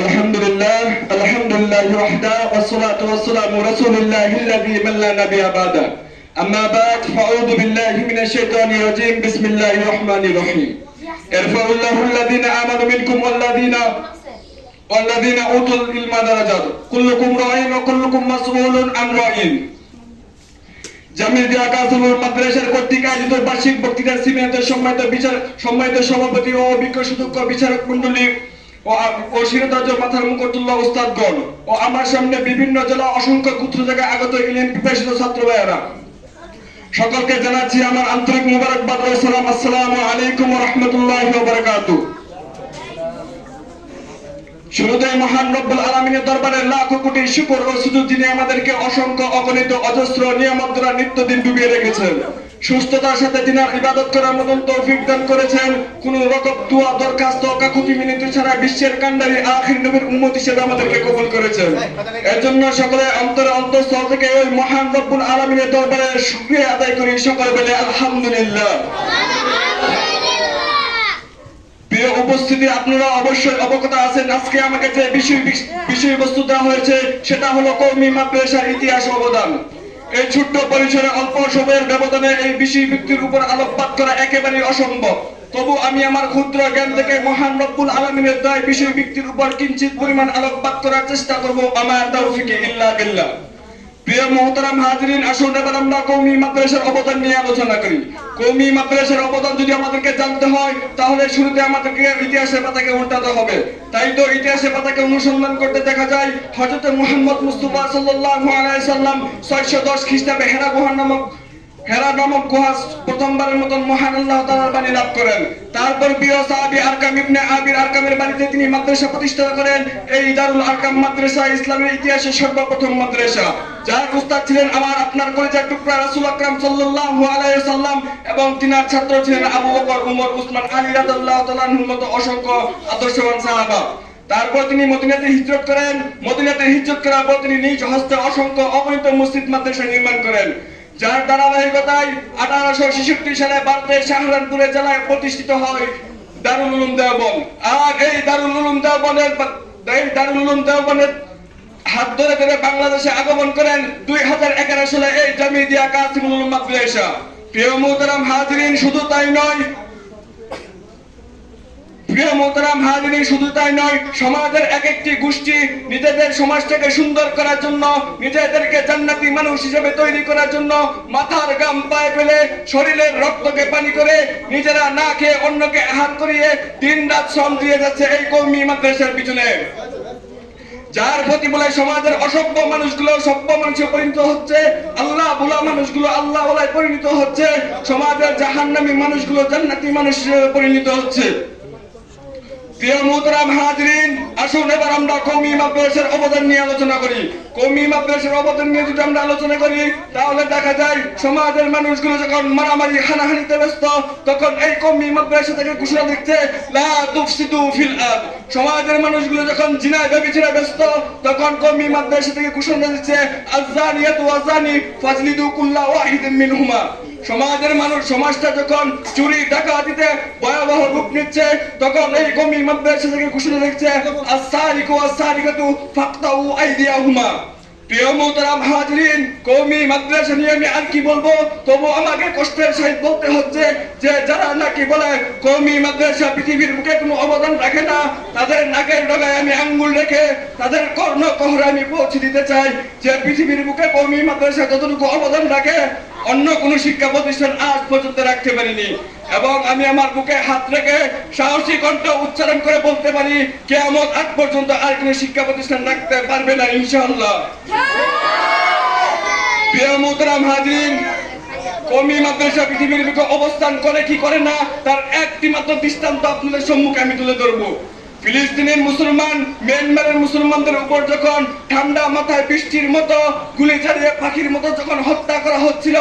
আলহামদুলিল্লাহ ওয়াহদা ওয়াসসালাতু ওয়াসসালামু রাসূলিল্লাহি আল্লাযী মান লা নাবিয়্যা বা'দা আম্মা বা'দ ফাআউযু বিল্লাহি মিনাশ শাইতানির রাজীম বিসমিল্লাহির রহমানির রহিম ইরফাউল্লাহু আল্লাযীনা আমানু মিনকুম ওয়াল্লাযীনা উতুল ইলমা দারাজাত কুল্লুকুম রাঈন ওয়া কুল্লুকুম মাসউলুন আন রাঈন। জামিয়া কাসিমুল মাদ্রাসার কর্তৃক আয়োজিত বার্ষিক বক্তৃতার সিমিনারের সম্মানিত সভাপতি ও অভিজ্ঞ সুদক্ষ বিচারক মণ্ডলী ও শিরোধার্য মাথার মুকুটুল্লাহ উস্তাদগণ ও আমার সামনে বিভিন্ন জেলা অসংখ্য গুত্র থেকে আগত ইলেন পিপাসিত ছাত্র ভাইয়েরা, সকলকে জানাচ্ছি আমার আন্তরিক মুবারকবাদ ও সালাম। আসসালামু আলাইকুম ওয়া রাহমাতুল্লাহি ওয়া বারাকাতুহু। শুরুতেই মহান রব্বুল আলামিনের দরবারে লাখো কোটি শুকর ও সুজুদ, যিনি আমাদেরকে অসংখ্য অগণিত অজস্র নিয়ামত দ্বারা নিত্যদিন ডুবিয়ে রেখেছেন, সুস্থতার সাথে দিনের ইবাদত করার মতন তৌফিক দান করেছেন, কোন রকম দোয়া দরখাস্ত কাকুতি মিনতি ছাড়া বিশ্বের কান্ডারি আখির নবীর উম্মত হিসেবে আমাদেরকে কবুল করেছেন। এর জন্য সকলে অন্তঃস্থল থেকে ওই মহান রব্বুল আলামিনের দরবারে শুকরিয়া আদায় করি, সকলে বলে আলহামদুলিল্লাহ। প্রিয় উপস্থিতি, আপনারা অবশ্যই অবগত আছেন আজকে আমাকে যে বিষয়বস্তু দেওয়া হয়েছে সেটা হলো কওমি মাদ্রাসার ইতিহাস অবদান। এই ছোট্ট পরিসরে অল্প সময়ের ব্যবধানে এই বিষয় ব্যক্তির উপর আলোকপাত করা একেবারেই অসম্ভব। তবু আমি আমার ক্ষুদ্র জ্ঞান থেকে মহান রব্বুল আলামিনের দয় বিষয় ব্যক্তির উপর কিঞ্চিত পরিমাণ আলোকপাত করার চেষ্টা করব, আমার তাওফিকে ইল্লা বিল্লাহ। প্রিয় মুহতারাম হাজিরিন, আসুন এবার আমরা কওমি মাদ্রাসার অবদান নিয়ে আলোচনা করি। কওমি মাদ্রাসার অবদান যদি আমাদেরকে জানতে হয় তাহলে শুরুতে আমাদেরকে ইতিহাসের পাতাকে উল্টাতে হবে। তাই তো ইতিহাসের পাতাকে অনুসন্ধান করতে দেখা যায় হযরত মুহাম্মদ মুস্তাফা সাল্লাল্লাহু আলাইহি সাল্লাম 610 খ্রিস্টাব্দে হেরা নামক গুহা প্রথমবারের মতন মহান আল্লাহ তাআলার বাণী লাভ করেন। তারপর প্রিয় সাহাবী আরকাম ইবনে আবির আরকামের বাড়িতে তিনি মাদ্রাসা প্রতিষ্ঠা করেন। এই দারুল আরকাম মাদ্রাসা ইসলামের ইতিহাসে সর্বপ্রথম মাদ্রাসা, যার উস্তাদ ছিলেন আমার আপনার কলিজার টুকরা রাসূল আকরাম সাল্লাল্লাহু আলাইহি সাল্লাম এবং তিনার ছাত্র ছিলেন আবু বকর, উমর, উসমান, আলী রাদিয়াল্লাহু তাআলা আনহুর মতো অসংখ্য আদর্শবান সাহাবা। তারপর তিনি মদিনাতে হিজরত করেন। মদিনাতে হিজরত করার পর তিনি নিজ হস্তে অসংখ্য অগণিত মসজিদ মাদ্রাসা নির্মাণ করেন, যার ধারাবাহিকতায় 1866 সালে ভারতের শাহজাহানপুর জেলায় প্রতিষ্ঠিত হয় দারুল উলুম দেওবন্দ। আর এই দারুল উলুম দেওবন্দের হাত ধরে ধরে বাংলাদেশে আগমন করেন 2011 সালে এই জামিয়া কাসিমুল উলুম মাদ্রাসা। প্রিয় মুহতারাম হাজিরিন, শুধু তাই নয়, সমাজের এক একটি গোষ্ঠী নিজেদের সমাজটাকে সুন্দর করার জন্য, নিজেদেরকে জান্নাতি মানুষ হিসেবে তৈরি করার জন্য মাথার ঘাম পায়ে ফেলে শরীরের রক্তকে পানি করে নিজেরা না খেয়ে অন্যকে আহার করিয়ে দিনরাত শ্রম দিয়ে যাচ্ছে এই কওমি মাদ্রাসার পিছনে, যার প্রতিফলে সমাজের অসভ্য মানুষগুলো সভ্য মানুষে পরিণত হচ্ছে, আল্লাহ ভোলা মানুষগুলো আল্লাহ ভোলায় পরিণত হচ্ছে, সমাজের জাহান্নামী মানুষগুলো জান্নাতি মানুষ হিসেবে পরিণত হচ্ছে। প্রিয় মুহতারাম হাজিরিন, আসুন এবার আমরা কওমি মাদ্রাসার অবদান নিয়ে আলোচনা করি। কওমি মাদ্রাসার অবদান নিয়ে যদি আমরা আলোচনা করি তাহলে দেখা যায় সমাজের মানুষগুলো যখন মারামারি হানাহানিতে ব্যস্ত তখন এই কওমি মাদ্রাসা থেকে ঘোষণা দিচ্ছে লা তুফসিদু ফিল আরদ। সমাজের মানুষগুলো যখন জিনায় ব্যভিচারে ব্যস্ত তখন কওমি মাদ্রাসা থেকে ঘোষণা দিচ্ছে আয-যানিয়াতু ওয়ায-যানি ফাজলিদু কুল্লা ওয়াহিদিন মিনহুমা। সমাজের মানুষ সমাজটা যখন চুরি ডাকাতিতে ভয়াবহ রূপ নিচ্ছে তখন এই কওমি মাদ্রাসা থেকে ঘোষণা দিচ্ছে আস-সারিকু ওয়াস-সারিকাতু ফাকতাউ আইদিয়াহুমা। প্রিয় মুহতারাম হাজিরিন, কওমি মাদ্রাসা নিয়ে আমি আর কি বলবো, তবু আমাকে কষ্টের সহিত বলতে হচ্ছে যে যারা নাকি বলে কওমি মাদ্রাসা পৃথিবীর বুকে কোনো অবদান রাখে না, তাদের নাকের ডগায় আমি আঙ্গুল রেখে তাদের কর্ণকহরে আমি পৌঁছে দিতে চাই যে পৃথিবীর বুকে কওমি মাদ্রাসা যতটুকু অবদান রাখে অন্য কোন শিক্ষা প্রতিষ্ঠান আজ পর্যন্ত রাখতে পারিনি। এবং আমি আমার বুকে হাত রেখে সাহসী কণ্ঠ উচ্চারণ করে বলতে পারি কিয়ামত আগ পর্যন্ত আর কোন শিক্ষা প্রতিষ্ঠান রাখতে পারবে না ইনশাআল্লাহ। প্রিয় মুহতারাম হাজিরিন, কওমি মাদ্রাসা পৃথিবীর বুকে অবস্থান করে কি করে না তার একটি মাত্র দৃষ্টান্ত আপনাদের সম্মুখে আমি তুলে ধরবো। ফিলিস্তিনের মুসলমান মিয়ানমারের মুসলমানদের উপর যখন ঠান্ডা মাথায় বৃষ্টির মতো গুলি চালিয়ে পাখির মতো যখন হত্যা করা হচ্ছিল,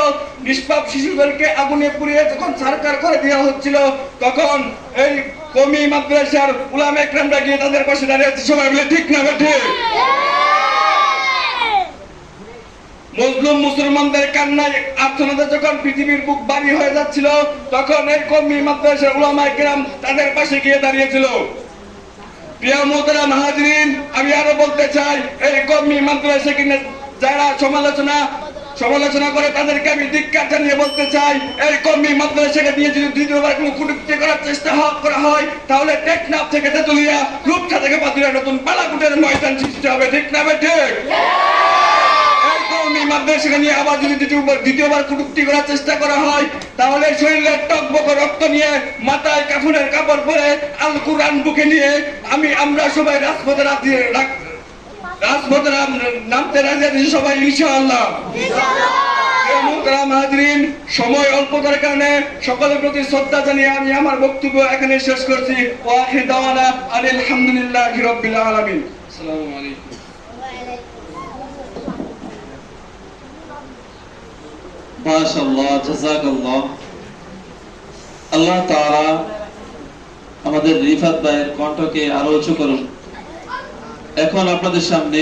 নিষ্পাপ শিশুদেরকে আগুনে পুড়িয়ে যখন ছারখার করে দেওয়া হচ্ছিল, তখন এই কওমি মাদ্রাসার উলামা ইকরামরা গিয়ে তাদের পাশে দাঁড়িয়েছে। সবাই বলে ঠিক না বেঠে? মুসলিম মুসলমানদের কান্নায় আর্তনাদে যখন পৃথিবীর বুক ভারী হয়ে যাচ্ছিল তখন এই কওমি মাদ্রাসার উলামা ইকরাম তাদের পাশে গিয়ে দাঁড়িয়েছিল। প্রিয় মোহতারাম হাজরিন, আমি আরো বলতে চাই, এই কওমি মাদ্রাসা কিনা যারা সমালোচনা করে তাদেরকে আমি ধিক্কার জানিয়ে বলতে চাই, এই কওমি মাদ্রাসাকে নিয়ে যদি দ্বিতীয়বার কোনো কটূক্তি করার চেষ্টা করা হয়, তাহলে টেকনাফ থেকে তেতুলিয়া, রূপসা থেকে পাতুরিয়া নতুন বালাকুটের ময়দান সৃষ্টি হবে। ঠিক না ঠিক? এই কওমি মাদ্রাসাকে নিয়ে আবার যদি দ্বিতীয়বার কটূক্তি করার চেষ্টা করা হয়, তাহলে শরীরের টকবক রক্ত নিয়ে, মাথায় কাফনের কাপড় পরে, আল কুরআন বুকে নিয়ে আমরা সবাই রাজপথে নামতে রাজি আছি সবাই, ইনশাআল্লাহ। হাজরিন, সময় অল্পতার কারণে সকলের প্রতি শ্রদ্ধা জানিয়ে আমি আমার বক্তব্য এখানে শেষ করছি। ওয়া আখির দাওয়ানা আলহামদুলিল্লাহি রাব্বিল আলামিন। আসসালামু আলাইকুম। মাশাআল্লাহ, জাযাকাল্লাহ। আল্লাহ তাআলা আমাদের রিফাত ভাইয়ের কণ্ঠকে আরো উঁচু করুন। এখন আপনাদের সামনে